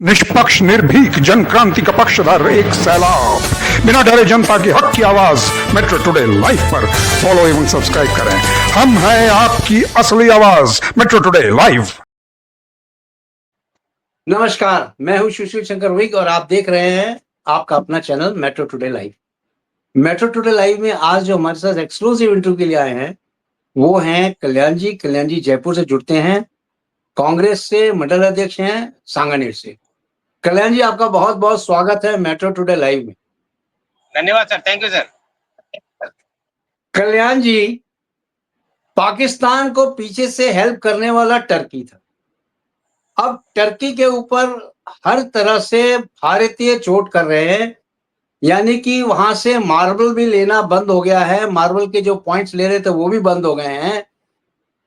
निष्पक्ष निर्भीक जन क्रांति का पक्षधर एक सैलाब, बिना डरे जनता की हक की आवाज मेट्रो टुडे लाइव पर फॉलो एवं सब्सक्राइब करें। हम हैं आपकी असली आवाज, मेट्रो टुडे लाइव। नमस्कार, मैं हूं सुशील शंकर विग और आप देख रहे हैं आपका अपना channel metro today live. Metro today live में आज जो हमारे साथ एक्सक्लूसिव इंटरव्यू के लिए आए हैं वो हैं कल्याण जी। कल्याण जी जयपुर से जुड़ते हैं, कांग्रेस से मंडल अध्यक्ष हैं सांगानेर से। कल्याण जी, आपका बहुत बहुत स्वागत है मेट्रो टुडे लाइव में। धन्यवाद sir, thank you sir. Kalyan जी, पाकिस्तान को पीछे से हेल्प करने वाला टर्की था। अब टर्की के ऊपर हर तरह से भारतीय चोट कर रहे हैं, यानी कि वहां से मार्बल भी लेना बंद हो गया है। मार्बल के जो पॉइंट्स ले रहे थे वो भी बंद हो गए हैं,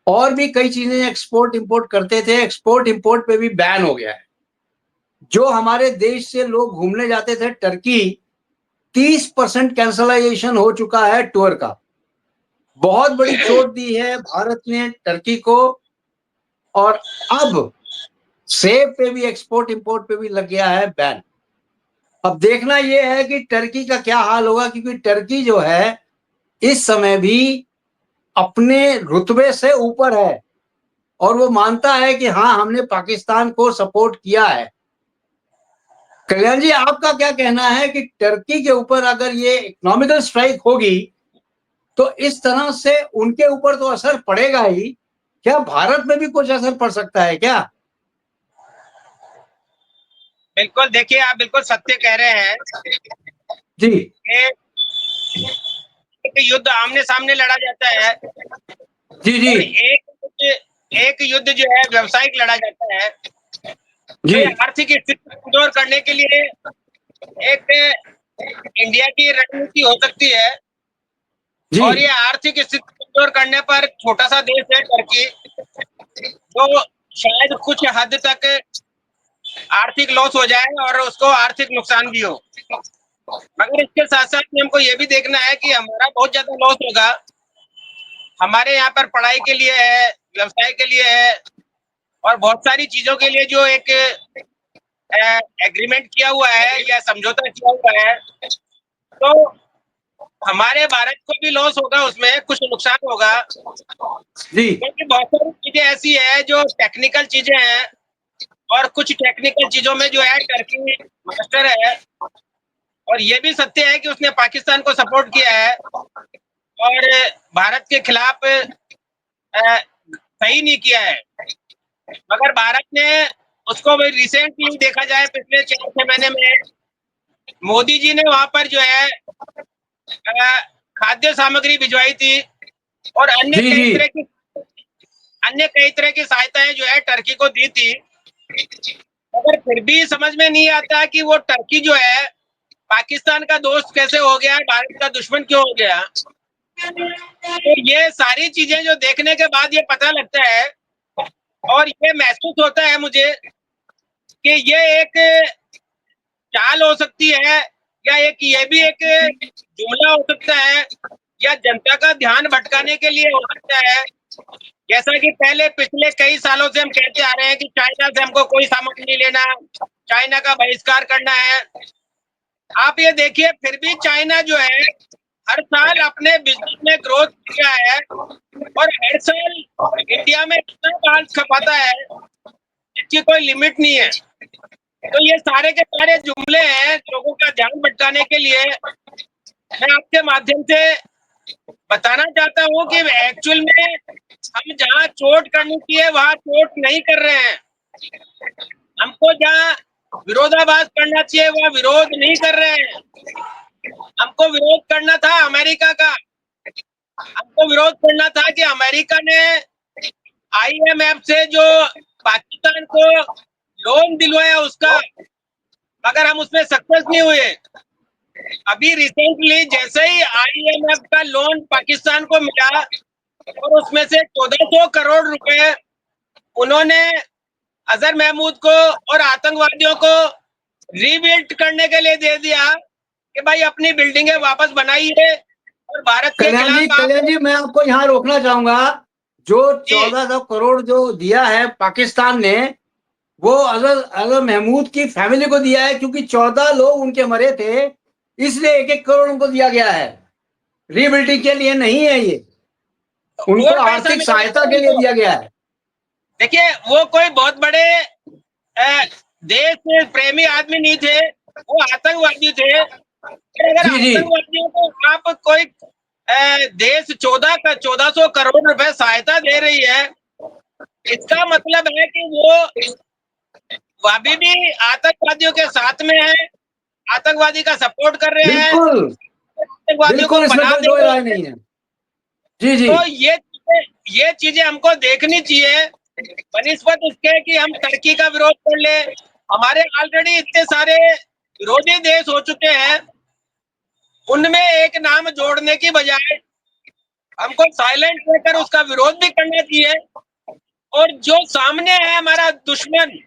और भी कई चीजें एक्सपोर्ट इंपोर्ट करते थे, एक्सपोर्ट इंपोर्ट पे भी बैन हो गया है। जो हमारे देश से लोग घूमने जाते थे टर्की, 30% कैंसलाइजेशन हो चुका है टूर का। बहुत बड़ी चोट दी है भारत ने टर्की को, और अब सेब पे भी, एक्सपोर्ट इंपोर्ट पे भी लग गया है बैन। अब देखना यह है कि टर्की का क्या हाल होगा, क्योंकि टर्की जो है इस समय भी अपने रुतबे से ऊपर है और वो मानता है कि हाँ, हमने पाकिस्तान को सपोर्ट किया है। कल्याण जी, आपका क्या कहना है कि टर्की के ऊपर अगर ये इकोनॉमिकल स्ट्राइक होगी तो इस तरह से उनके ऊपर तो असर पड़ेगा ही, क्या भारत में भी कुछ असर पड़ सकता है क्या? बिल्कुल, देखिए आप बिल्कुल सत्य कह रहे हैं जी। एक युद्ध आमने सामने लड़ा जाता है जी जी। एक युद्ध जो है व्यवसायिक लड़ा जाता है। जी। तो आर्थिक स्थिति कमजोर करने के लिए एक इंडिया की रणनीति हो सकती है, जी। और ये आर्थिक स्थिति कमजोर करने पर छोटा सा देश है टर्की, तो शायद कुछ हद तक आर्थिक लॉस हो जाए और उसको आर्थिक नुकसान भी हो। मगर इसके साथ साथ हमको ये भी देखना है कि हमारा बहुत ज्यादा लॉस होगा। हमारे यहाँ पर पढ़ाई के लिए है, व्यवसाय के लिए है, और बहुत सारी चीजों के लिए जो एक एग्रीमेंट किया हुआ है या समझौता किया हुआ है, तो हमारे भारत को भी लॉस होगा, उसमें कुछ नुकसान होगा। जी। क्योंकि बहुत सारी चीजें ऐसी है जो टेक्निकल चीजें हैं, और कुछ टेक्निकल चीजों में जो है टर्की मास्टर है, और ये भी सत्य है कि उसने पाकिस्तान को सपोर्ट किया है और भारत के खिलाफ सही नहीं किया है। मगर भारत ने उसको रिसेंटली देखा जाए, पिछले 4-6 महीने में मोदी जी ने वहां पर जो है खाद्य सामग्री भिजवाई थी, और अन्य कई तरह की सहायताएं जो है टर्की को दी थी। मगर फिर भी समझ में नहीं आता कि वो टर्की जो है पाकिस्तान का दोस्त कैसे हो गया, भारत का दुश्मन क्यों हो गया। तो ये सारी चीजें जो देखने के बाद ये पता लगता है और ये महसूस होता है मुझे कि ये एक चाल हो सकती है, या ये भी एक जुमला हो सकता है, या जनता का ध्यान भटकाने के लिए हो सकता है। जैसा कि पहले पिछले कई सालों से हम कहते आ रहे हैं कि चाइना से हमको कोई सामान नहीं लेना, चाइना का बहिष्कार करना है। आप ये देखिए, फिर भी चाइना जो है हर साल अपने बिजनेस में ग्रोथ किया है, और हर साल इंडिया में इतना माल खपाता है जिसकी कोई लिमिट नहीं है। तो ये सारे के सारे जुमले हैं लोगों का ध्यान भटकाने के लिए। मैं आपके माध्यम से बताना चाहता हूँ कि एक्चुअल में हम जहाँ चोट करनी चाहिए वहां चोट नहीं कर रहे हैं। हमको जहाँ विरोधाभास करना चाहिए वह विरोध नहीं कर रहे हैं। हमको विरोध करना था अमेरिका का, हमको विरोध करना था कि अमेरिका ने IMF से जो पाकिस्तान को लोन दिलवाया उसका, मगर हम उसमें सक्सेस नहीं हुए। अभी रिसेंटली जैसे ही IMF का लोन पाकिस्तान को मिला और उसमें से 1400 करोड़ रुपए उन्होंने अजहर महमूद को और आतंकवादियों को रीबिल्ड करने के लिए दे दिया कि भाई अपनी बिल्डिंगें वापस बनाइए और भारत के खिलाफ। कल्याण जी, मैं आपको यहाँ रोकना चाहूंगा। जो 1400 करोड़ जो दिया है पाकिस्तान ने, वो अजहर महमूद की फैमिली को दिया है, क्योंकि 14 लोग उनके मरे थे, इसलिए 1-1 करोड़ उनको दिया गया है। रीबिल्डिंग के लिए नहीं है ये, उनको और पैसा आर्थिक मिलेगा सहायता के लिए उनको। दिया गया है। देखिए वो कोई बहुत बड़े देश प्रेमी आदमी नहीं थे, वो आतंकवादी थे। अगर जी जी आतंकवादियों को आप कोई देश 1400 करोड़ रुपए सहायता दे रही है, इसका मतलब है कि वो अभी भी आतंकवादियों के साथ में है, आतंकवादी का सपोर्ट कर रहे हैं, बिल्कुल आतंकवादियों को बिल्कुल, इसमें पनाह कोई दे दो रहे राय हैं। नहीं है। जी जी तो ये चीजें हमको देखनी चाहिए, बनिस्बत उसके कि हम टर्की का विरोध कर ले। हमारे ऑलरेडी इतने सारे विरोधी देश हो चुके हैं, उनमें एक नाम जोड़ने की बजाय हमको साइलेंट रहकर उसका विरोध भी करना चाहिए, और जो सामने है हमारा दुश्मन,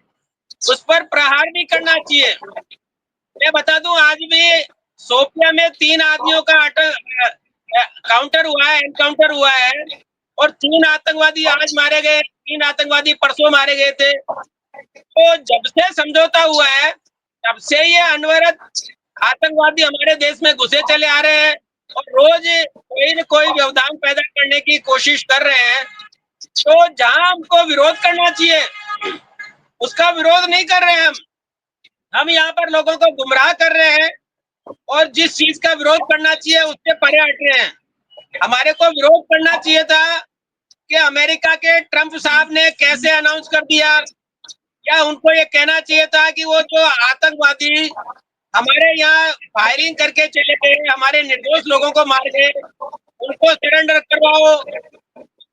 उस पर प्रहार भी करना चाहिए। मैं बता दूं, आज भी सोफिया में 3 आदमियों का काउंटर हुआ है, एनकाउंटर हुआ है, और 3 आतंकवादी आज मारे गए, 3 आतंकवादी परसों मारे गए थे। तो जब से समझौता हुआ है, तब से ये अनवरत आतंकवादी हमारे देश में घुसे चले आ रहे हैं, और रोज कोई न कोई व्यवधान पैदा करने की कोशिश कर रहे हैं। तो जहां हमको विरोध करना चाहिए, उसका विरोध नहीं कर रहे हैं हम यहाँ पर लोगों को गुमराह कर रहे हैं, और जिस चीज का विरोध करना चाहिए उससे परे हट रहे हैं। हमारे को विरोध करना चाहिए था कि अमेरिका के ट्रंप साहब ने कैसे अनाउंस कर दिया, या उनको ये कहना चाहिए था कि वो जो आतंकवादी हमारे यहाँ फायरिंग करके चले गए, हमारे निर्दोष लोगों को मार गए, उनको सरेंडर करवाओ।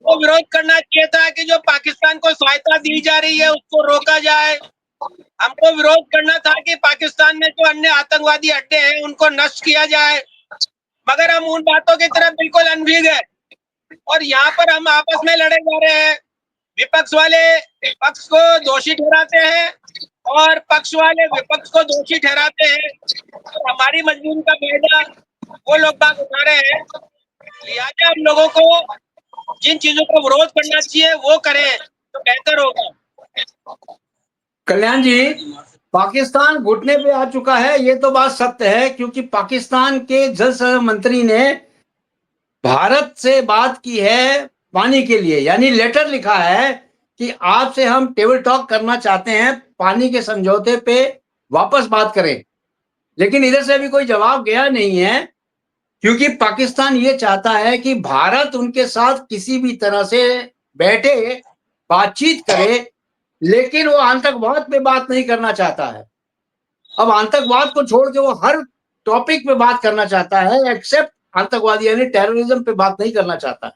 वो विरोध करना चाहिए था कि जो पाकिस्तान को सहायता दी जा रही है उसको रोका जाए। हमको विरोध करना था कि पाकिस्तान में जो अन्य आतंकवादी अड्डे हैं उनको नष्ट किया जाए, मगर हम उन बातों की तरफ बिल्कुल अनभिज्ञ है, और यहाँ पर हम आपस में लड़े जा रहे हैं। विपक्ष वाले पक्ष को दोषी ठहराते हैं, और पक्ष वाले विपक्ष को दोषी ठहराते हैं, और हमारी मजबूरी का फायदा वो लोग बात उठा रहे हैं। लिहाजा हम लोगों को जिन चीजों का विरोध करना चाहिए वो करें तो बेहतर होगा। कल्याण जी, पाकिस्तान घुटने पे आ चुका है, ये तो बात सत्य है, क्योंकि पाकिस्तान के जल संसाधन मंत्री ने भारत से बात की है पानी के लिए, यानी लेटर लिखा है कि आपसे हम टेबल टॉक करना चाहते हैं, पानी के समझौते पे वापस बात करें। लेकिन इधर से अभी कोई जवाब गया नहीं है, क्योंकि पाकिस्तान ये चाहता है कि भारत उनके साथ किसी भी तरह से बैठे, बातचीत करे, लेकिन वो आतंकवाद पे बात नहीं करना चाहता है। अब आतंकवाद को छोड़ के वो हर टॉपिक पे बात करना चाहता है, एक्सेप्ट आतंकवादी यानी टेररिज्म पे बात नहीं करना चाहता।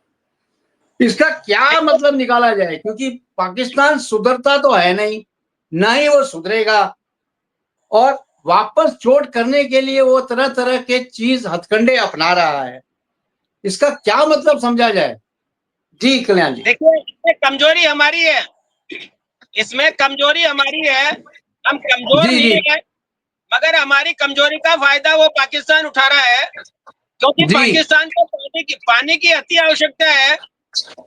इसका क्या मतलब निकाला जाए, क्योंकि पाकिस्तान सुधरता तो है नहीं, ना ही वो सुधरेगा, और वापस चोट करने के लिए वो तरह तरह के चीज हथकंडे अपना रहा है। इसका क्या मतलब समझा जाए? जी कल्याण जी। देखिए, इसमें कमजोरी हमारी है, इसमें कमजोरी हमारी है। हम कमजोर जी जी नहीं है, मगर हमारी कमजोरी का फायदा वो पाकिस्तान उठा रहा है, क्योंकि जी पाकिस्तान को पानी की अति आवश्यकता है,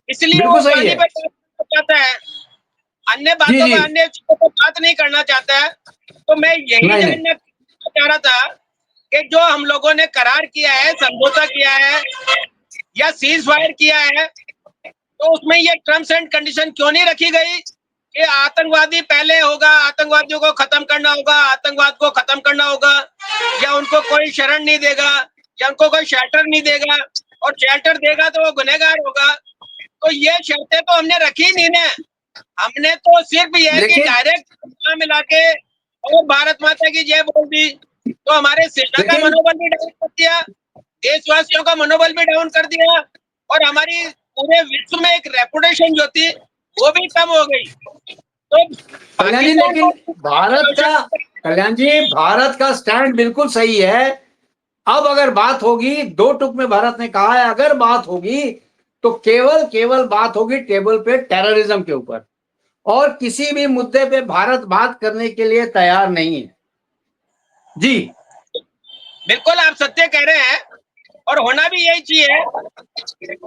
इसलिए वो बिल्कुल सही पानी है। पे बात करना चाहता है, अन्य जी बातों जी पर, अन्य चीजों पर बात नहीं करना चाहता है। तो मैं यही नहीं नहीं जानना चाह रहा था कि जो हम लोगों ने करार किया है, समझौता किया है, या सीज फायर किया है, तो उसमें ये टर्म्स एंड कंडीशन क्यों नहीं रखी गई कि आतंकवादी पहले होगा, आतंकवादियों को खत्म करना होगा, आतंकवाद को खत्म करना होगा, या उनको कोई शरण नहीं देगा, या उनको कोई शेल्टर नहीं देगा, और शेल्टर देगा तो वो गुनहगार होगा। तो ये शर्तें तो हमने रखी नहीं ना, हमने तो सिर्फ ये है कि लेकिन डायरेक्ट मिला के और भारत माता की जय बोल दी, तो हमारे सेना का लेकिन मनोबल भी डाउन कर दिया, देशवासियों का मनोबल भी डाउन कर दिया, और हमारी पूरे विश्व में एक रेपुटेशन जो थी वो भी कम हो गई। तो कल्याण जी, पाकिस्तान लेकिन को कल्याण जी, भारत का स्टैंड बिल्कुल सही है। अब अगर बात होगी, 2 टुक में भारत ने कहा है, अगर बात होगी तो केवल बात होगी टेबल पे टेररिज्म के ऊपर, और किसी भी मुद्दे पे भारत बात करने के लिए तैयार नहीं है। जी बिल्कुल आप सत्य कह रहे हैं, और होना भी यही चाहिए,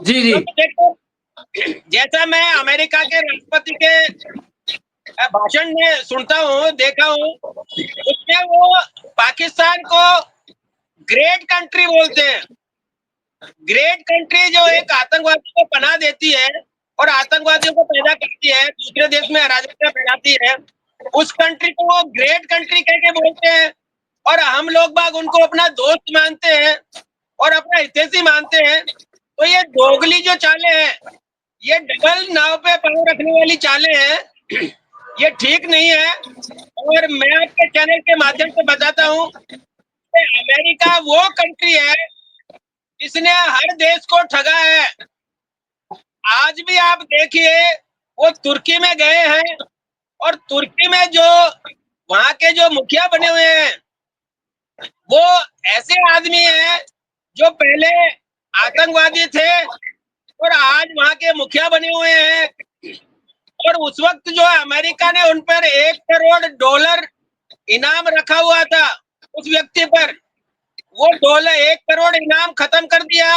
जी जी क्योंकि देखो, जैसा मैं अमेरिका के राष्ट्रपति के भाषण में सुनता हूँ, देखा हूँ, उसमें वो पाकिस्तान को ग्रेट कंट्री बोलते हैं। ग्रेट कंट्री जो एक आतंकवादियों को पनाह देती है और आतंकवादियों को पैदा करती है, दूसरे देश में अराजकता फैलाती है, उस कंट्री को वो ग्रेट कंट्री कह के बोलते हैं। और हम लोग बाग उनको अपना दोस्त मानते हैं और अपना हितैषी मानते हैं। तो ये दोगली जो चालें हैं, ये डबल नाव पे पांव रखने वाली चालें हैं, ये ठीक नहीं है। और मैं आपके चैनल के माध्यम से बताता हूँ कि अमेरिका वो कंट्री है जिसने हर देश को ठगा है। आज भी आप देखिए, वो तुर्की में गए हैं और तुर्की में जो वहां के जो मुखिया बने हुए हैं, वो ऐसे आदमी हैं जो पहले आतंकवादी थे और आज वहां के मुखिया बने हुए हैं। और उस वक्त जो अमेरिका ने उन पर $1 करोड़ इनाम रखा हुआ था उस व्यक्ति पर, वो $1 करोड़ इनाम खत्म कर दिया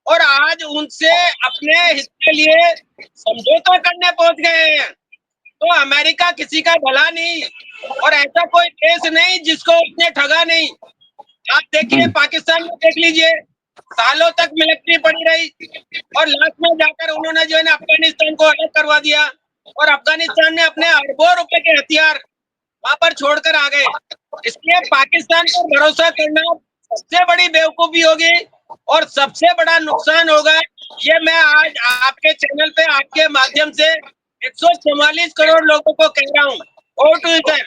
और आज उनसे अपने हित के लिए समझौता करने पहुंच गए हैं। तो अमेरिका किसी का भला नहीं और ऐसा कोई देश नहीं जिसको उसने ठगा नहीं। आप देखिए, पाकिस्तान में देख लीजिए, सालों तक मिलिट्री पड़ी रही और लास्ट में जाकर उन्होंने जो है ना अफगानिस्तान को अलग करवा दिया और अफगानिस्तान ने अपने अरबों रुपए के हथियार वहां पर छोड़कर आ गए। इसलिए पाकिस्तान पर भरोसा करना सबसे बड़ी बेवकूफी होगी और सबसे बड़ा नुकसान होगा। ये मैं आज आपके चैनल पे आपके माध्यम से 144 करोड़ लोगों को कह रहा हूँ। Over to you sir.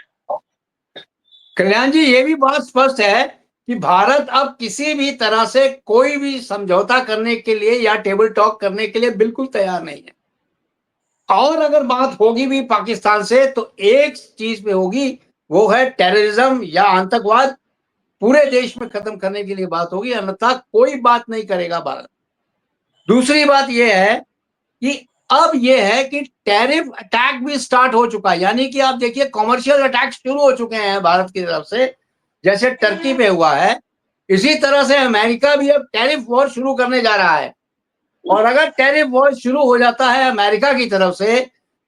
Kalyan ji, ये भी बात स्पष्ट है कि भारत अब किसी भी तरह से कोई भी समझौता करने के लिए या टेबल टॉक करने के लिए बिल्कुल तैयार नहीं है। और अगर बात होगी भी पाकिस्तान से तो एक चीज पे होगी, वो है टेररिज्म या आतंकवाद पूरे देश में खत्म करने के लिए बात होगी, अन्यथा कोई बात नहीं करेगा भारत। दूसरी बात यह है कि अब यह है कि टैरिफ अटैक भी स्टार्ट हो चुका है, यानी कि आप देखिए कॉमर्शियल अटैक शुरू हो चुके हैं भारत की तरफ से, जैसे टर्की पे हुआ है। इसी तरह से अमेरिका भी अब टैरिफ वॉर शुरू करने जा रहा है। और अगर टैरिफ वॉर शुरू हो जाता है अमेरिका की तरफ से,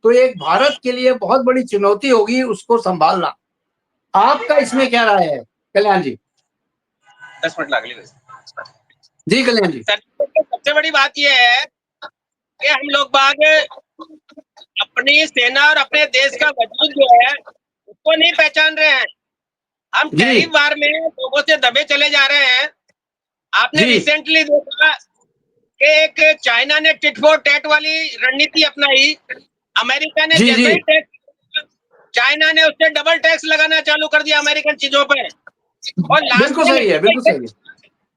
तो एक भारत के लिए बहुत बड़ी चुनौती होगी उसको संभालना। आपका इसमें क्या राय है कल्याण जी? 10 मिनट लागले जी कल्याण जी। सर, सबसे बड़ी बात यह है कि हम लोग बाग अपनी सेना और अपने देश का वजूद जो है उसको नहीं पहचान रहे हैं। हम जी। टैरिफ वार में लोगों से दबे चले जा रहे हैं। आपने जी। रिसेंटली देखा कि एक चाइना ने टिट फॉर टैट वाली रणनीति अपनाई। अमेरिका ने जी। जैसे जी। ही टैक्स, चाइना ने उससे डबल टैक्स लगाना चालू कर दिया अमेरिकन चीजों पर। और बिल्कुल सही है, बिल्कुल सही है।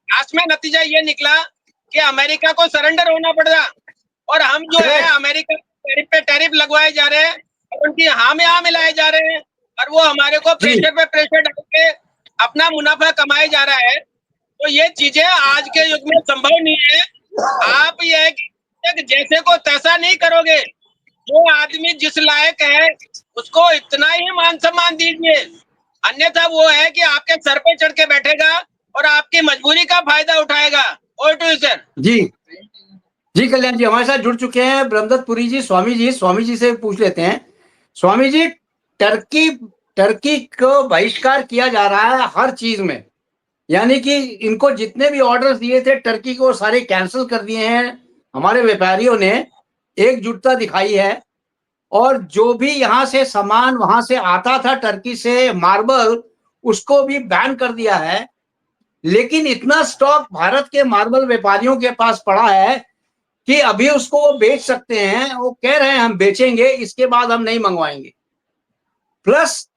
लास्ट में नतीजा ये निकला कि अमेरिका को सरेंडर होना पड़ा और हम जो है अमेरिका टैरिफ पे टैरिफ लगवाए जा रहे हैं और उनकी हाँ में हाँ मिलाए जा रहे हैं और वो हमारे को प्रेशर पे प्रेशर डाल के अपना मुनाफा कमाए जा रहा है। तो ये चीजें आज के युग में संभव नहीं है। आप ये है कि जैसे को तैसा नहीं करोगे, जो आदमी जिस लायक है उसको इतना ही मान सम्मान दीजिए, अन्यथा वो है कि आपके सर पे चढ़ के बैठेगा और आपकी मजबूरी का फायदा उठाएगा। Over to you sir. जी जी कल्याण जी हमारे साथ जुड़ चुके हैं ब्रह्मदत्तपुरी जी, स्वामी जी से पूछ लेते हैं। स्वामी जी, टर्की को बहिष्कार किया जा रहा है हर चीज में, यानी कि इनको जितने भी ऑर्डर्स दिए थे टर्की को सारे कैंसिल कर दिए हैं। हमारे व्यापारियों ने एकजुटता दिखाई है और जो भी यहाँ से सामान वहां से आता था टर्की से, मार्बल, उसको भी बैन कर दिया है। लेकिन इतना स्टॉक भारत के मार्बल व्यापारियों के पास पड़ा है कि अभी उसको वो बेच सकते हैं। वो कह रहे हैं हम बेचेंगे, इसके बाद हम नहीं मंगवाएंगे। प्लस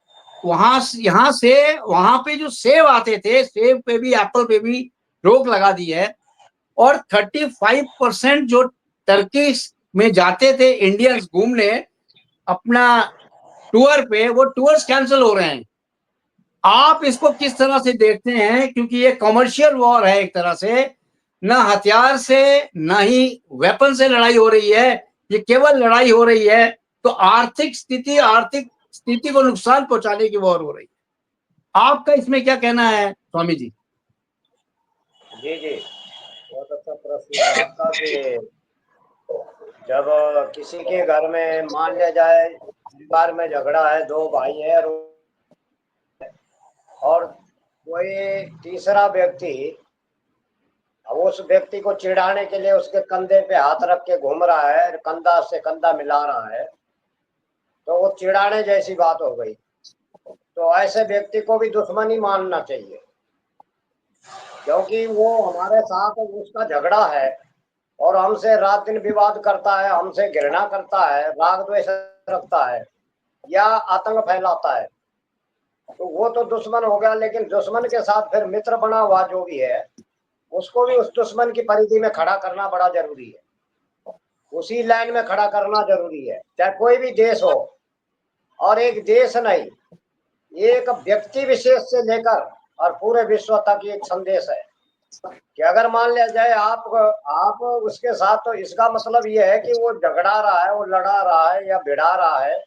यहाँ से वहां पे जो सेब आते थे, सेब पे भी, एप्पल पे भी रोक लगा दी है। और 35% जो टर्की में जाते थे इंडियंस घूमने अपना टूर पे, वो टूर्स कैंसिल हो रहे हैं। आप इसको किस तरह से देखते हैं? क्योंकि ये कमर्शियल वॉर है एक तरह से, ना हथियार से ना ही वेपन से लड़ाई हो रही है, ये केवल लड़ाई हो रही है तो आर्थिक स्थिति को नुकसान पहुंचाने की वॉर हो रही है। आपका इसमें क्या कहना है स्वामी जी? जी जी, बहुत अच्छा प्रश्न है आपका कि जब किसी के घर में मान लिया जाए परिवार में झगड़ा है, दो भाई हैं और कोई तीसरा व्यक्ति अब उस व्यक्ति को चिढ़ाने के लिए उसके कंधे पे हाथ रख के घूम रहा है, कंधा से कंधा मिला रहा है, तो वो चिढ़ाने जैसी बात हो गई। तो ऐसे व्यक्ति को भी दुश्मन ही मानना चाहिए, क्योंकि वो हमारे साथ उसका झगड़ा है और हमसे रात दिन विवाद करता है, हमसे घृणा करता है, राग द्वेष रखता है या आतंक फैलाता है, तो वो तो दुश्मन हो गया। लेकिन दुश्मन के साथ फिर मित्र बना हुआ जो भी है, उसको भी उस दुश्मन की परिधि में खड़ा करना बड़ा जरूरी है, उसी लाइन में खड़ा करना जरूरी है, चाहे कोई भी देश हो। और एक देश नहीं, एक व्यक्ति विशेष से लेकर और पूरे विश्व तक एक संदेश है कि अगर मान लिया जाए आप उसके साथ, तो इसका मतलब ये है कि वो झगड़ा रहा है, वो लड़ा रहा है या भिड़ा रहा है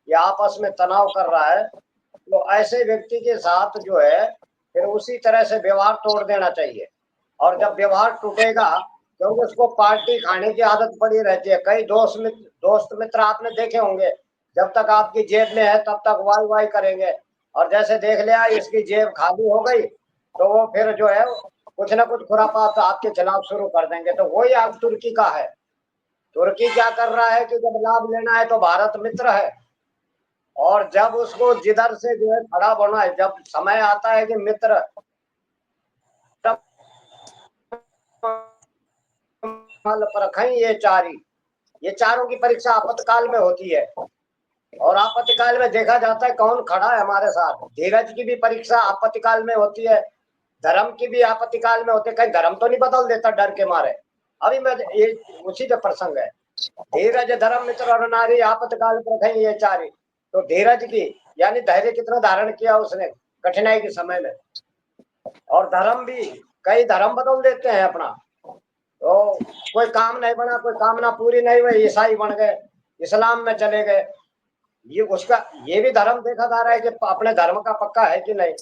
या आपस में तनाव कर रहा है, तो ऐसे व्यक्ति के साथ जो है फिर उसी तरह से व्यवहार तोड़ देना चाहिए। और जब व्यवहार टूटेगा, क्योंकि उसको पार्टी खाने की आदत पड़ी रहती है। कई दोस्त मित्र आपने देखे होंगे, जब तक आपकी जेब में है तब तक वाई वाई करेंगे, और जैसे देख लिया इसकी जेब खाली हो गई तो वो फिर जो है कुछ ना कुछ खुरापात आपके खिलाफ शुरू कर देंगे। तो वही आप तुर्की का है। तुर्की क्या कर रहा है कि जब लाभ लेना है तो भारत मित्र है, और जब उसको जिधर से जो है खड़ा होना है, जब समय आता है कि मित्र ये चारों की परीक्षा आपातकाल में होती है, और आपातकाल में देखा जाता है कौन खड़ा है हमारे साथ। धीरज की भी परीक्षा आपातकाल में होती है, धर्म की भी आपातकाल में होती है। कहीं धर्म तो नहीं बदल देता डर के मारे। अभी मैं ये उसी का प्रसंग है, धीरज धर्म मित्र और नारी आपातकाल प्रथई ये चारी। तो धीरज की यानी धैर्य कितना धारण किया उसने कठिनाई के समय में। और धर्म भी, कई धर्म बदल देते हैं अपना, तो कोई काम नहीं बना, कोई कामना पूरी नहीं हुई, ईसाई बन गए, इस्लाम में चले गए। ये भी धर्म देखा जा रहा है कि अपने धर्म का पक्का है कि नहीं।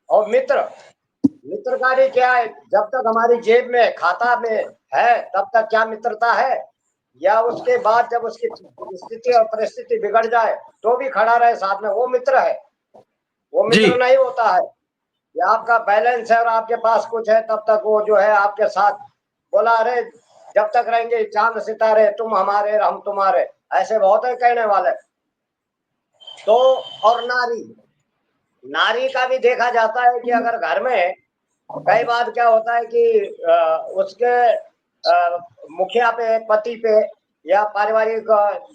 और मित्रकारी क्या है, जब तक हमारी जेब में खाता में है तब तक क्या मित्रता है, या उसके बाद जब उसकी स्थिति और परिस्थिति बिगड़ जाए तो भी खड़ा रहे साथ में, वो मित्र है। वो मित्र नहीं होता है कि आपका बैलेंस है और आपके पास कुछ है तब तक वो जो है आपके साथ बोला, अरे जब तक रहेंगे चांद सितारे, तुम हमारे हम तुम्हारे, ऐसे बहुत है कहने वाले। तो और नारी का भी देखा जाता है कि अगर घर में कई बार क्या होता है कि उसके मुखिया पे, पति पे या पारिवारिक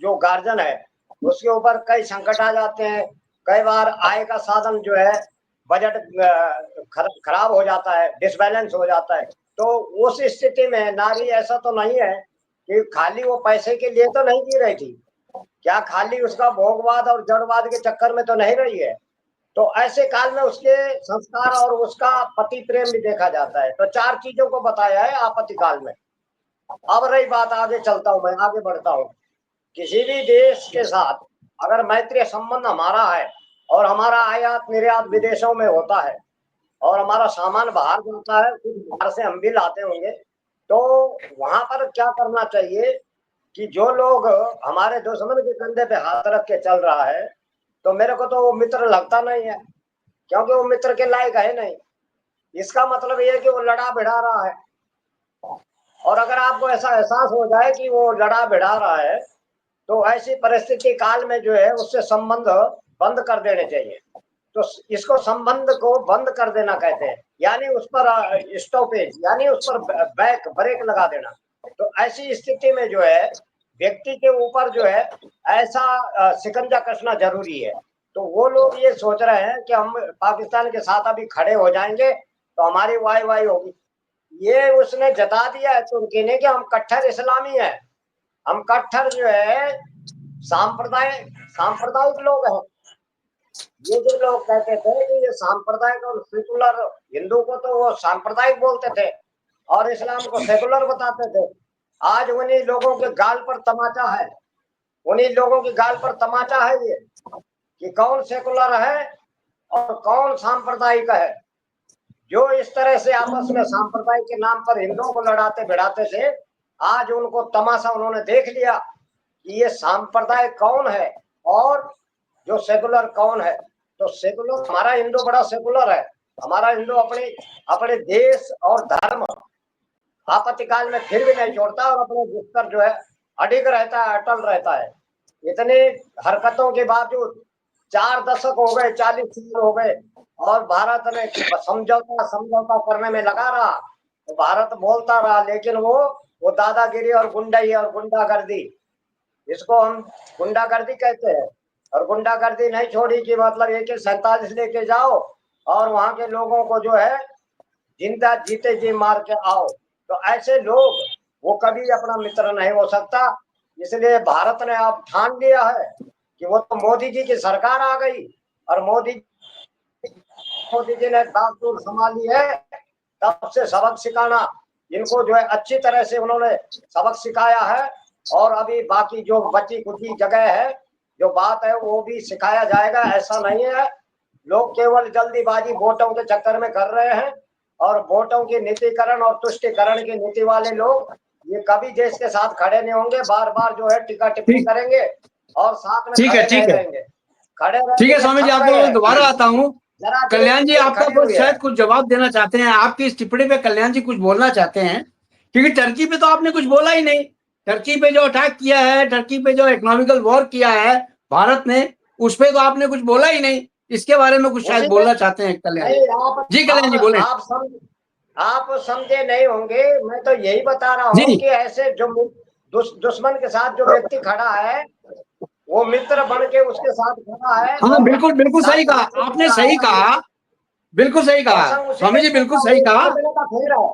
जो गार्जियन है उसके ऊपर कई संकट आ जाते हैं। कई बार आय का साधन जो है, बजट खराब हो जाता है, डिसबैलेंस हो जाता है। तो उस स्थिति में नारी ऐसा तो नहीं है कि खाली वो पैसे के लिए तो नहीं जी रही थी, क्या खाली उसका भोगवाद और जड़वाद के चक्कर में तो नहीं रही है। तो ऐसे काल में उसके संस्कार और उसका पति प्रेम भी देखा जाता है। तो चार चीजों को बताया है आपत्ति काल में। अब रही बात, आगे चलता हूं, मैं आगे बढ़ता हूं। किसी भी देश के साथ अगर मैत्रीय संबंध हमारा है और हमारा आयात निर्यात विदेशों में होता है और हमारा सामान बाहर जाता है, कुछ बाहर से हम भी लाते होंगे, तो वहां पर क्या करना चाहिए कि जो लोग हमारे दुश्मन के कंधे पे हाथ रख के चल रहा है, तो मेरे को तो वो मित्र लगता नहीं है, क्योंकि वो मित्र के लायक है नहीं। इसका मतलब ये है कि वो लड़ा भिड़ा रहा है। और अगर आपको ऐसा एहसास हो जाए कि वो लड़ा भिड़ा रहा है, तो ऐसी परिस्थिति काल में जो है उससे संबंध बंद कर देने चाहिए। तो इसको संबंध को बंद कर देना कहते हैं, यानी उस पर स्टॉपेज, यानी उस पर ब्रेक लगा देना। तो ऐसी स्थिति में जो है व्यक्ति के ऊपर जो है ऐसा शिकंजा कसना जरूरी है। तो वो लोग ये सोच रहे हैं कि हम पाकिस्तान के साथ अभी खड़े हो जाएंगे तो हमारी वाई वाई होगी। ये उसने जता दिया है तुर्की ने कि हम कट्टर इस्लामी है, हम कट्टर जो है सांप्रदायिक लोग हैं। ये जो लोग कहते थे कि ये सांप्रदायिक और सेकुलर, हिंदू को तो वो सांप्रदायिक बोलते थे और इस्लाम को सेकुलर बताते थे। आज उन्हीं लोगों के गाल पर तमाचा है, उन्हीं लोगों की गाल पर तमाचा है ये कि कौन सेकुलर है और कौन सांप्रदायिक है। जो इस तरह से आपस में सांप्रदायिक के नाम पर हिंदुओं को लड़ाते भिड़ाते थे, आज उनको तमाशा उन्होंने देख लिया कि ये सांप्रदायिक कौन है और जो सेकुलर कौन है? तो सेकुलर, हमारा हिंदू बड़ा सेकुलर है। हमारा हिंदू अपने अपने देश और धर्म आपत्तिकाल में फिर भी नहीं छोड़ता और अपने जिस पर जो है अडिग रहता है, अटल रहता है। इतने हरकतों के बावजूद 4 दशक हो गए, 40 साल हो गए, और भारत ने समझौता समझौता करने में लगा रहा। तो भारत बोलता रहा, लेकिन वो दादागिरी और गुंडाई और गुंडागर्दी, इसको हम गुंडागर्दी कहते हैं। और गुंडागर्दी नहीं छोड़ी कि मतलब AK-47 लेके जाओ और वहां के लोगों को जो है जिंदा जीते जी मार के आओ। तो ऐसे लोग वो कभी अपना मित्र नहीं हो सकता। इसलिए भारत ने अब ठान लिया है कि वो तो मोदी जी की सरकार आ गई और मोदी जी ने दास्तूर संभाली है, तब से सबक सिखाना इनको जो है अच्छी तरह से उन्होंने सबक सिखाया है। और अभी बाकी जो बची कुची जगह है, जो बात है वो भी सिखाया जाएगा। ऐसा नहीं है, लोग केवल जल्दीबाजी वोटों के चक्कर में कर रहे हैं, और वोटों की नीतिकरण और तुष्टिकरण की नीति वाले लोग ये कभी देश के साथ खड़े नहीं होंगे। बार बार जो है टिक्का टिप्पणी करेंगे और साथ में खड़े नहीं रहेंगे। खड़े ठीक है रहेंगे, स्वामी जी, थक आपको गए मैं हैं। दोबारा आता हूँ। जरा कल्याण जी, आपका खड़ी कुछ हुई है। शायद कुछ जवाब देना चाहते हैं, आपकी इस टिप्पणी पे कल्याण जी कुछ बोलना चाहते हैं, क्योंकि टर्की पे तो आपने कुछ बोला ही नहीं। टर्की पे जो अटैक किया है, टर्की पे जो इकोनॉमिकल वॉर किया है भारत ने, उस पे तो आपने कुछ बोला ही नहीं। इसके बारे में कुछ शायद उसी बोलना में चाहते हैं कल्याण जी। नहीं, जी कल्याण जी बोले। आप समझे नहीं होंगे। मैं तो यही बता रहा हूँ जी कि ऐसे जो दुश्मन के साथ जो व्यक्ति खड़ा है, वो मित्र बन के उसके साथ खड़ा है हाँ, और बिल्कुल बिल्कुल सही कहा आपने, सही कहा, बिल्कुल सही और कहा संग उसी स्वामी में जी, बिल्कुल चलता है। सही ये कहा। समझने का फेर है,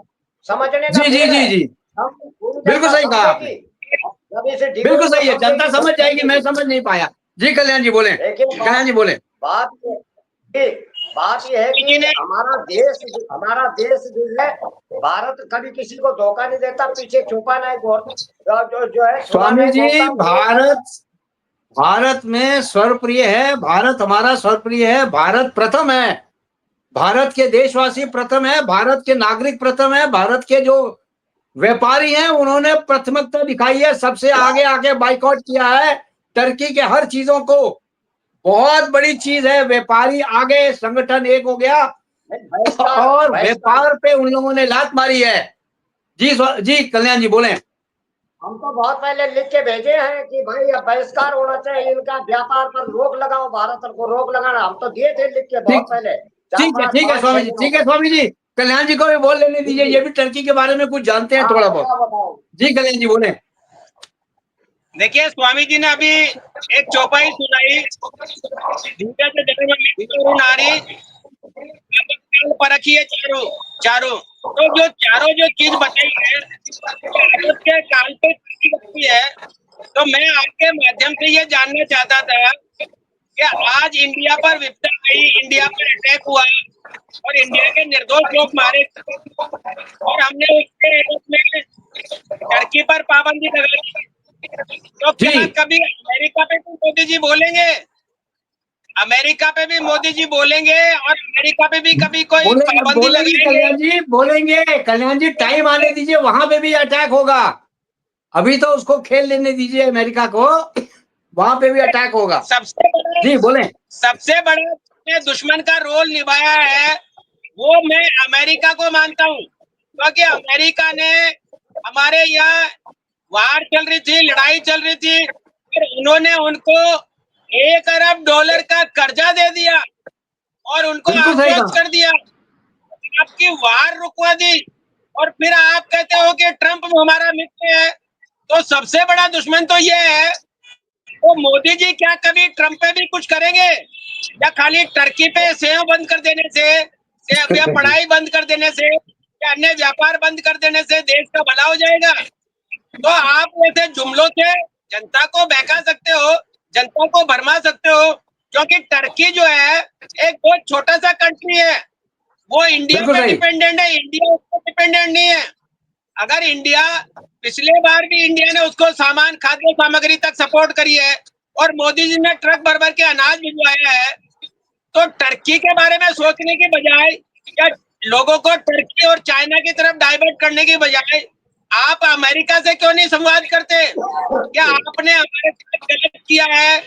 समझने का जी जी फेर जी है। जी, हम पूरी बिल्कुल जनता सही कहा आपने, समझेगी, जब इसे बिल्कुल डिबेट में सही है। जनता समझेगी तब समझ जाएगी, मैं समझेगी। समझ नहीं पाया। जी कल्याण जी बोले, लेकिन कल्याण जी बोले। बात ये बात ये है जी कि ने हमारा देश जो है, भारत कभी किसी को धोखा नहीं देता, पीछे छुपा नहीं, जो है छुरा स्वामी नहीं जी, घूमता। भारत में स्वरप्रिय है, भारत हमारा स्वरप्रिय है, भारत प्रथम है, भारत के देशवासी प्रथम है, भारत के नागरिक प्रथम है, भारत के जो व्यापारी हैं उन्होंने प्राथमिकता दिखाई है, सबसे आगे आगे बाइकआउट किया है टर्की के हर चीजों को। बहुत बड़ी चीज है, व्यापारी आगे, संगठन एक हो गया बहिष्कार और बहिष्कार व्यापार पे उन लोगों ने लात मारी है। जी जी कल्याण जी बोले। हम तो बहुत पहले लिख के भेजे हैं कि भाई अब बहिष्कार होना चाहिए, इनका व्यापार पर रोक लगाओ, भारत को रोक लगाना। हम तो दिए थे लिख के बहुत ठीक, पहले, ठीक है, ठीक है 4 5 स्वामी 6 जी, दिन हो ठीक है गए। स्वामी जी। कल्याण जी को भी बोल लेने जी दीजिए, जी, ये भी टर्की के बारे में कुछ जानते हैं हाँ थोड़ा बहुत। बताओ बताओ। जी कल्याण जी बोले। देखिए, स्वामी जी ने अभी एक चौपाई सुनाई, धीरज धर्म में नारी परखी है चारों चारों। तो जो चारों जो चीज बताई है, भारत के काल पे लगती है। तो मैं आपके माध्यम से ये जानना चाहता था कि आज इंडिया पर विपदा आई, इंडिया पर अटैक हुआ और इंडिया के निर्दोष लोग मारे, और हमने उसके एवज में टर्की पर पाबंदी लगा दी। तो जी क्या कभी अमेरिका पे भी मोदी जी बोलेंगे? अमेरिका पे भी मोदी जी बोलेंगे और अमेरिका पे भी कभी कोई बोलेंगे, पाबंदी बोलेंगे लगाएंगे? कल्याण जी, बोलेंगे कल्याण जी, टाइम आने दीजिए, वहां पे भी अटैक होगा। अभी तो उसको खेल लेने दीजिए अमेरिका को, वहां पे भी अटैक होगा। सबसे बड़ा जी बोले। सबसे बड़ा दुश्मन का रोल निभाया है, वो मैं अमेरिका को मानता हूँ, क्योंकि अमेरिका ने हमारे यहाँ वार चल रही थी, लड़ाई चल रही थी, और उन्होंने उनको $1 अरब का कर्जा दे दिया और उनको बिल्कुल सही आश्वस्त कहा। कर दिया, आपकी वार रुकवा दी। और फिर आप कहते हो कि ट्रंप हमारा मित्र है। तो सबसे बड़ा दुश्मन तो ये है। तो मोदी जी क्या कभी ट्रंप पे भी कुछ करेंगे, या खाली टर्की पे सेव बंद कर देने से, या पढ़ाई बंद कर देने से, या अन्य व्यापार बंद कर देने से देश का भला हो जाएगा? तो आप ऐसे जुमलों से जनता को बहका सकते हो, जनता को भरमा सकते हो, क्योंकि टर्की जो है एक बहुत छोटा सा कंट्री है, वो इंडिया बिल्कुल पे सही। डिपेंडेंट है, इंडिया उस पर डिपेंडेंट नहीं है। अगर इंडिया, पिछले बार भी इंडिया ने उसको सामान, खाद्य सामग्री तक सपोर्ट करी है और मोदी जी ने ट्रक भर भर के अनाज भिजवाया है। तो टर्की के बारे में सोचने की बजाय, या लोगों को टर्की और चाइना की तरफ डाइवर्ट करने की बजाय, आप अमेरिका से क्यों नहीं संवाद करते? क्या आपने हमारे साथ गलत किया है?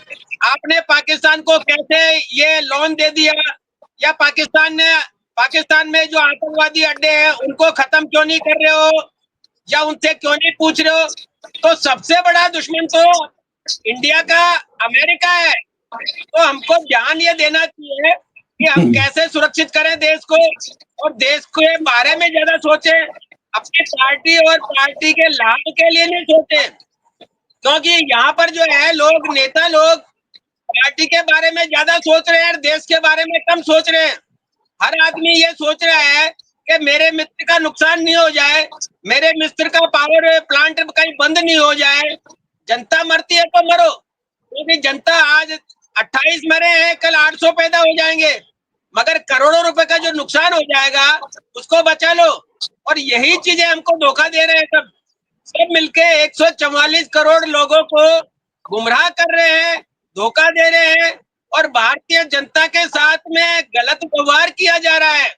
आपने पाकिस्तान को कैसे ये लोन दे दिया? या पाकिस्तान में जो आतंकवादी अड्डे हैं उनको खत्म क्यों नहीं कर रहे हो? या उनसे क्यों नहीं पूछ रहे हो? तो सबसे बड़ा दुश्मन तो इंडिया का अमेरिका है। तो हमको ध्यान ये देना चाहिए कि हम कैसे सुरक्षित करें देश को, और देश के बारे में ज्यादा सोचें, अपनी पार्टी और पार्टी के लाभ के लिए नहीं सोचें। क्योंकि यहाँ पर जो है लोग, नेता लोग पार्टी के बारे में ज्यादा सोच रहे हैं और देश के बारे में कम सोच रहे हैं। हर आदमी ये सोच रहा है कि मेरे मित्र का नुकसान नहीं हो जाए, मेरे मित्र का पावर प्लांट कहीं बंद नहीं हो जाए। जनता मरती है तो मरो, क्योंकि जनता आज 28 मरे हैं, कल 800 पैदा हो जाएंगे, मगर करोड़ों रुपए का जो नुकसान हो जाएगा उसको बचा लो। और यही चीजें हमको धोखा दे रहे हैं। सब मिलके 144 करोड़ लोगों को गुमराह कर रहे हैं, धोखा दे रहे हैं, और भारतीय जनता के साथ में गलत व्यवहार किया जा रहा है।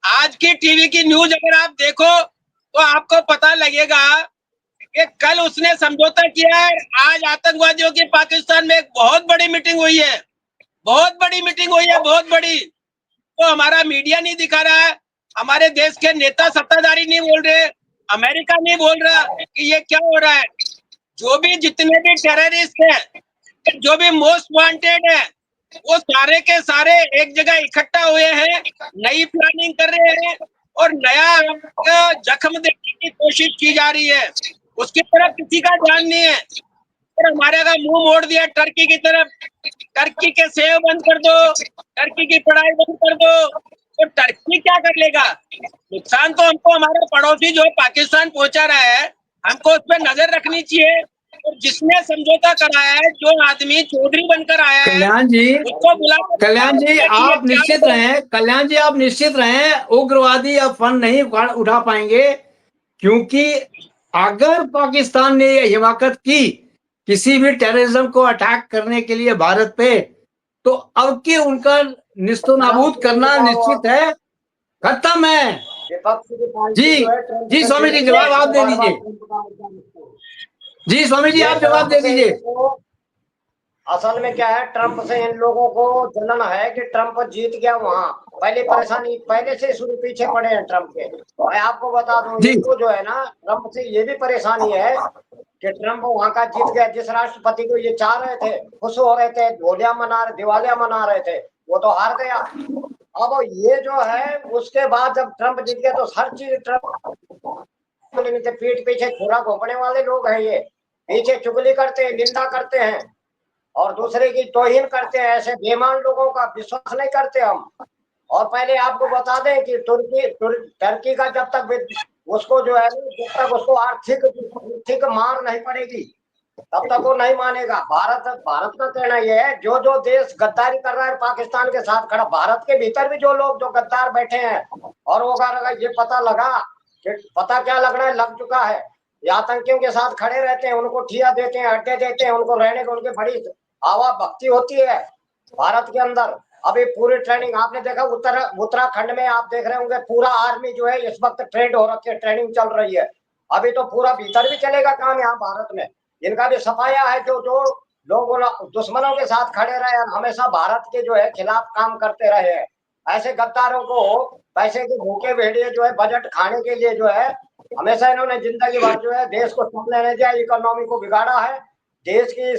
आज की टीवी की न्यूज अगर आप देखो तो आपको पता लगेगा कि कल उसने समझौता किया है, आज आतंकवादियों की पाकिस्तान में एक बहुत बड़ी मीटिंग हुई है, बहुत बड़ी मीटिंग हुई है, बहुत बड़ी। तो हमारा मीडिया नहीं दिखा रहा है, हमारे देश के नेता सत्ताधारी नहीं बोल रहे, अमेरिका नहीं बोल रहा कि ये क्या हो रहा है। जो भी जितने भी टेररिस्ट हैं, जो भी मोस्ट वांटेड है, वो सारे के सारे एक जगह इकट्ठा हुए हैं, नई प्लानिंग कर रहे हैं और नया जख्म देने की कोशिश की जा रही है। उसकी तरफ किसी का ध्यान नहीं है और हमारे का मुंह मोड़ दिया टर्की की तरफ। टर्की के सेव बंद कर दो, टर्की की पढ़ाई बंद कर दो, तो टर्की क्या कर लेगा? नुकसान तो हमको हमारा पड़ोसी जो पाकिस्तान पहुंचा रहा है, हमको उस पर नजर रखनी चाहिए। और जिसने समझौता कराया है, जो आदमी चौधरी बनकर आया है, कल्याण जी, उसको बुला कल्याण जी आप निश्चित रहें, कल्याण जी आप निश्चित रहें, उग्रवादी अब फंड नहीं उठा पाएंगे, क्योंकि अगर पाकिस्तान ने ये हिमाकत की किसी भी टेररिज्म को अटैक करने के लिए भारत पे, तो अब की उनका निस्तनाबूद करना निश्चित है, खत्म है। विपक्ष की पार्टी जी जो है ट्रम्प जी से स्वामी जी जुड़ी जवाब है, आप दे बार-बार दीजिए। ट्रम्प का मुद्दा रखते हैं। जी स्वामी जी ये आप जवाब ट्रम्प दे से दीजिए। इनको, असल में क्या है, ट्रम्प से इन लोगों को जलन है कि ट्रम्प जीत गया वहां। पहले परेशानी पहले से शुरू पीछे पड़े हैं ट्रम्प के। मैं आपको बता दूं, जी इनको जो है ना ट्रम्प से ये भी परेशानी है कि ट्रम्प वहां का जीत गया। जिस राष्ट्रपति को ये चाह रहे थे, खुश हो रहे थे, दिवालिया मना रहे थे, वो तो हार गया। अब ये जो है उसके बाद जब ट्रम्प जीत गया तो हर चीज ट्रम्प पीठ पीछे छुरा घोंपने वाले लोग हैं। ये पीछे चुगली करते हैं, निंदा करते हैं और दूसरे की तौहीन करते हैं। ऐसे बेईमान लोगों का विश्वास नहीं करते हम। और पहले आपको बता दें कि टर्की का जब तक उसको जो है, जब तक उसको आर्थिक मार नहीं पड़ेगी तब तक वो नहीं मानेगा। भारत का कहना यह है, जो जो देश गद्दारी कर रहा है पाकिस्तान के साथ खड़ा, भारत के भीतर भी जो लोग जो गद्दार बैठे हैं, और वो अगर ये पता लगा कि पता क्या लगना है, लग चुका है, ये आतंकियों के साथ खड़े रहते हैं, उनको ठिया देते हैं, अड्डे देते हैं, उनको रहने को उनकी बड़ी हवा भक्ति होती है भारत के अंदर। अभी पूरी ट्रेनिंग आपने देखा, उत्तराखंड में आप देख रहे होंगे, पूरा आर्मी जो है इस वक्त ट्रेंड हो रखी है, ट्रेनिंग चल रही है। अभी तो पूरा भीतर भी चलेगा काम यहाँ भारत में। इनका भी सफाया है, जो जो लोग दुश्मनों के साथ खड़े रहे और हमेशा भारत के जो है खिलाफ काम करते रहे हैं, ऐसे गद्दारों को पैसे के भूखे भेड़िए जो है बजट खाने के लिए जो है हमेशा इन्होंने जिंदगी भर जो है देश को चलने नहीं दिया, इकोनॉमी को बिगाड़ा है, देश की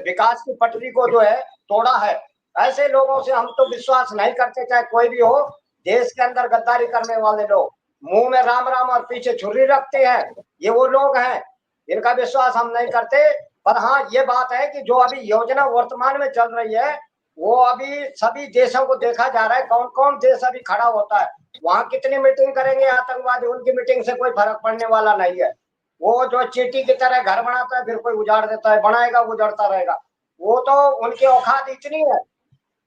विकास की पटरी को जो है तोड़ा है। ऐसे लोगों से हम तो विश्वास नहीं करते, चाहे कोई भी हो। देश के अंदर गद्दारी करने वाले लोग मुंह में राम राम और पीछे छुरी रखते हैं, ये वो लोग हैं, इनका विश्वास हम नहीं करते। पर हाँ, ये बात है कि जो अभी योजना वर्तमान में चल रही है, वो अभी सभी देशों को देखा जा रहा है, कौन कौन देश अभी खड़ा होता है, वहां कितनी मीटिंग करेंगे आतंकवादी, उनकी मीटिंग से कोई फर्क पड़ने वाला नहीं है। वो जो चींटी की तरह घर बनाता है, फिर कोई उजाड़ देता है, बनाएगा उजड़ता रहेगा, वो तो उनकी औकात इतनी है।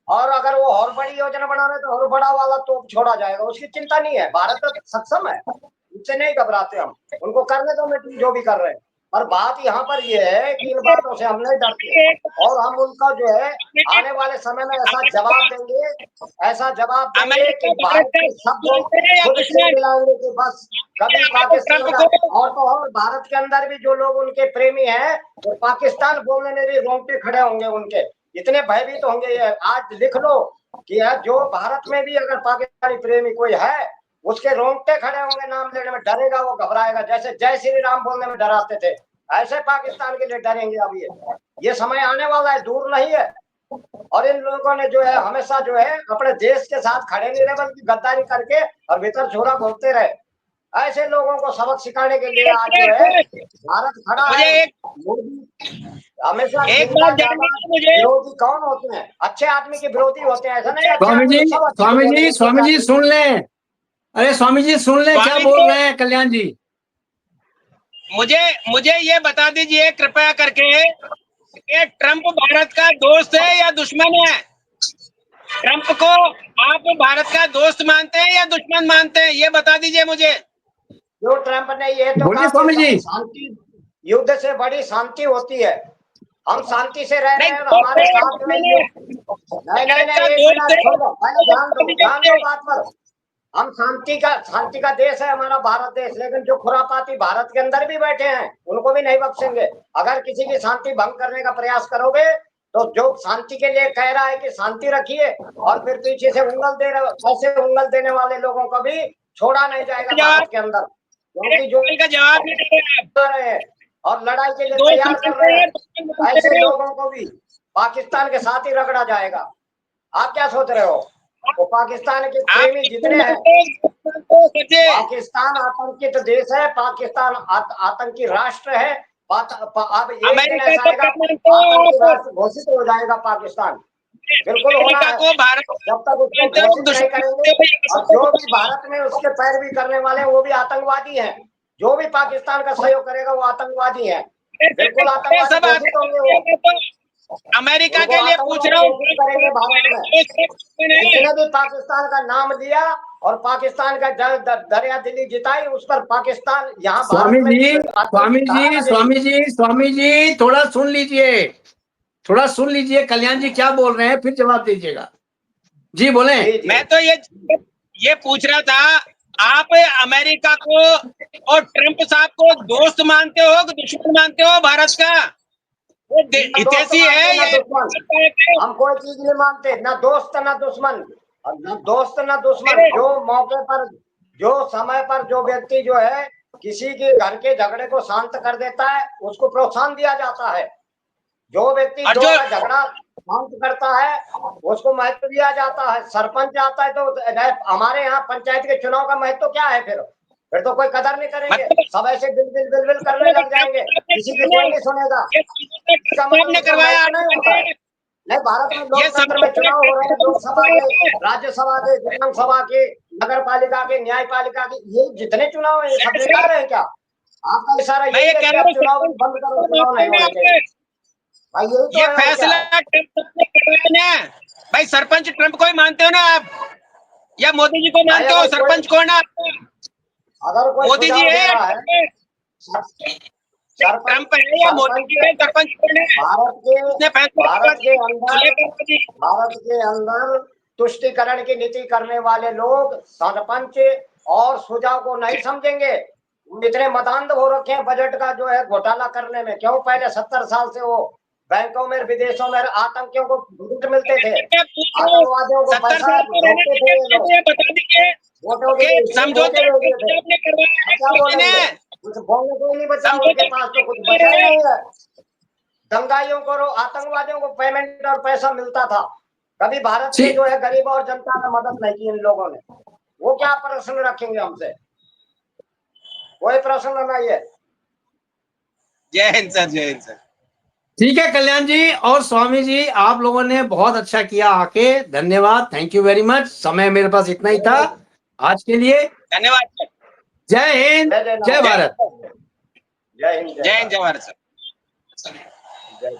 और अगर वो और बड़ी योजना बना रहे तो और बड़ा वाला तोप छोड़ा जाएगा, उसकी चिंता नहीं है। भारत तो सक्षम है, उससे नहीं घबराते हम, उनको करने दो मीटिंग जो भी कर रहे हैं। पर बात यहाँ पर ये है कि इन बातों से हम नहीं डरते और हम उनका जो है आने वाले समय में ऐसा जवाब देंगे कि अमेरिका भारत भारत का के दोस्त सब लोग मानते हैं या खुद दुश्मन? मिलाएंगे कि बस कभी आप पाकिस्तान ट्रंप का को और तो और भारत के अंदर भी जो लोग उनके प्रेमी हैं वो पाकिस्तान बोलने में भी रोंगटे खड़े होंगे उनके, इतने भयभीत होंगे। ये आज लिख लो कि जो भारत में भी अगर पाकिस्तानी प्रेमी कोई है उसके रोंगटे खड़े होंगे, नाम लेने में डरेगा, वो घबराएगा। जैसे जय श्री राम बोलने में डराते थे ऐसे पाकिस्तान के लिए डरेंगे। अब ये समय आने वाला है, दूर नहीं है। और इन लोगों ने जो है हमेशा जो है अपने देश के साथ खड़े नहीं रहे बल्कि गद्दारी करके और भीतर छोरा बोलते रहे। ऐसे लोगों को सबक सिखाने के लिए आज जो है भारत खड़ा मुझे है। एक मोदी हमेशा एक बात जाननी जिंदाबाद। है मुझे। विरोधी कौन होते हैं? अच्छे आदमी के विरोधी होते हैं, ऐसा नहीं। अच्छे स्वामी आदमी जी, तो सब अच्छे स्वामी बोलेंगे, जी, स्वामी जी सुन लें। अरे स्वामी जी सुन लें, क्या स्वामी बोल जी, रहे हैं कल्याण जी। मुझे मुझे ये बता दीजिए कृपया करके कि ट्रंप भारत का दोस्त है या दुश्मन है? ट्रंप को आप भारत का दोस्त मानते हैं या दुश्मन मानते हैं, ये बता दीजिए मुझे। जो ट्रंप ने ये तो बोलिए कहा स्वामी जी। कि शांति, युद्ध से बड़ी शांति होती है। हम शांति से रह रहे नहीं, हैं और दोस्त हमारे है या साथ जो है दुश्मन है? नहीं नहीं भारत का नहीं, एक दोस्त मिनट है, छोड़ दो, पहले ये ध्यान बता दो, ध्यान दो दीजिए। बात पर। हम शांति का देश है हमारा भारत देश, लेकिन जो खुरापाती भारत के अंदर भी बैठे हैं उनको भी नहीं बख्शेंगे। अगर किसी की शांति भंग करने का प्रयास करोगे तो जो शांति के लिए कह रहा है कि शांति रखिए और फिर पीछे से उंगल दे रहे, ऐसे उंगल देने वाले लोगों को भी छोड़ा नहीं जाएगा जवाब, भारत के अंदर, मेरे क्योंकि जो सवाल का जवाब नहीं दे रहे आप। कर रहे हैं और लड़ाई के लिए दोस्त तैयार कर मानते रहे हैं, हैं दुश्मन मानते ऐसे हैं? लोगों को भी पाकिस्तान के साथ ही रगड़ा जाएगा। आप क्या सोच रहे हो? वो पाकिस्तान के आप प्रेमी दुश्मन जितने हैं, मानते हैं, दुश्मन मानते हैं, सोचिए। पाकिस्तान आतंकित देश है, पाकिस्तान आतंकी राष्ट्र है। अब एक दिन अमेरिका ऐसा को आएगा कब मानते आतंकी हो आप? राष्ट्र घोषित हो जाएगा पाकिस्तान। बिल्कुल होना अमेरिका है। को भारत जब तक उसको मानते हो, घोषित नहीं दुश्मन करेंगे, मानते हो, ये और बताओ जो भी मुझे। भारत में उसके पैरवी करने वाले हैं वो भी आतंकवादी हैं। जो भी पाकिस्तान का सहयोग करेगा वो आतंकवादी है। बिल्कुल ये आतंकवादी सब घोषित होंगे वो। अमेरिका उनको के लिए पूछ रहा आतंकवादी हूँ। घोषित करेंगे भारत में। जिसने भी पाकिस्तान का नाम लिया और पाकिस्तान का दरिया दिल्ली जिताई, उस पर पाकिस्तान यहाँ स्वामी भारत में जी, स्वामी आतंकी धारा जी, लगेगी। स्वामी जी, स्वामी जी थोड़ा सुन लीजिए, थोड़ा सुन लीजिए। कल्याण जी क्या बोल रहे हैं फिर जवाब दीजिएगा। जी बोले। जी जी। मैं तो ये पूछ रहा था, आप अमेरिका को और ट्रंप साहब को दोस्त मानते हो कि दुश्मन मानते हो भारत का? वो ना दोस्त हितैषी मानते है ना ये? दुश्मन, हम कोई चीज नहीं मानते, ना दोस्त ना दुश्मन। और ना दोस्त ना दुश्मन। अरे, जो मौके पर, जो समय पर जो व्यक्ति जो है किसी के घर के झगड़े को शांत कर देता है उसको प्रोत्साहन दिया जाता है। जो व्यक्ति और दो जो का झगड़ा शांत करता है उसको महत्व दिया जाता है। सरपंच आता है तो हमारे यहाँ पंचायत के चुनाव का महत्व क्या है? फिर तो कोई कदर नहीं करेंगे, मतलब सब ऐसे बिल करने लग जाएंगे, किसी की कोई नहीं सुनेगा। इसका मतलब ने उसका करवाया महत्व नहीं होता है। आपने? नहीं, भारत में ये लोकतंत्र में समझौता चुनाव हो रहे हैं, लोकसभा के, करवाया। राज्यसभा के, विधानसभा के, नगर पालिका के, न्यायपालिका के, ये जितने चुनाव है ये सब बेकार है क्या? आपका इशारा मैं यही ये है कह कि रहा आप हूँ, चुनाव बंद करो, चुनाव नहीं होने चाहिए। भाई यही तो ये है, और क्या फैसला है? ट्रंप ने करवाया ना। भाई सरपंच ट्रंप को ही मानते हो ना आप, या मोदी जी को भाई मानते हो? सरपंच कौन है आपका? अगर कोई मोदी जी सुझाव है दे या रहा है, ट्रंप है? सरपंच ट्रंप है या मोदी जी है? सरपंच सरपंच कौन है? उसने फैसला करवा भारत के दिया, अंदर, बोले मोदी। तुष्टिकरण की नीति करने वाले लोग सरपंच और सुझाव को नहीं समझेंगे। इतने मदान्ध हो रखे हैं बजट का जो है घोटाला करने में। क्यों? पहले 70 साल से वो बैंकों में विदेशों में आतंकियों को लूट मिलते थे, मैं पूछ रहा हूँ, आतंकवादियों को 70 पैसा साल को रहने रोकते थे देंगे, ये लोग, मुझे बता दीजिए वोटों के कि लिए स्टीम समझौता लेके भेजते थे। आपने करवाया अब है क्या कि मोदी ने? बोलेंगे? कुछ बोलने को ही नहीं बचा, समझौता उनके पास तो कुछ किसने बचा ही करवाया है? नहीं है। दंगाइयों को, आतंकवादियों को पेमेंट और पैसा मिलता था। कभी भारत की जो है गरीब और जनता ने मदद नहीं की इन लोगों ने। वो क्या प्रश्न रखेंगे हमसे? कोई प्रश्न नहीं है। जय हिंद सर, जय हिंद सर। ठीक है कल्याण जी और स्वामी जी, आप लोगों ने बहुत अच्छा किया आके, धन्यवाद, थैंक यू वेरी मच। समय मेरे पास इतना ही था आज के लिए। धन्यवाद सर। जय हिंद, जय भारत। जय हिंद, जय हिंद, जय भारत सर। जय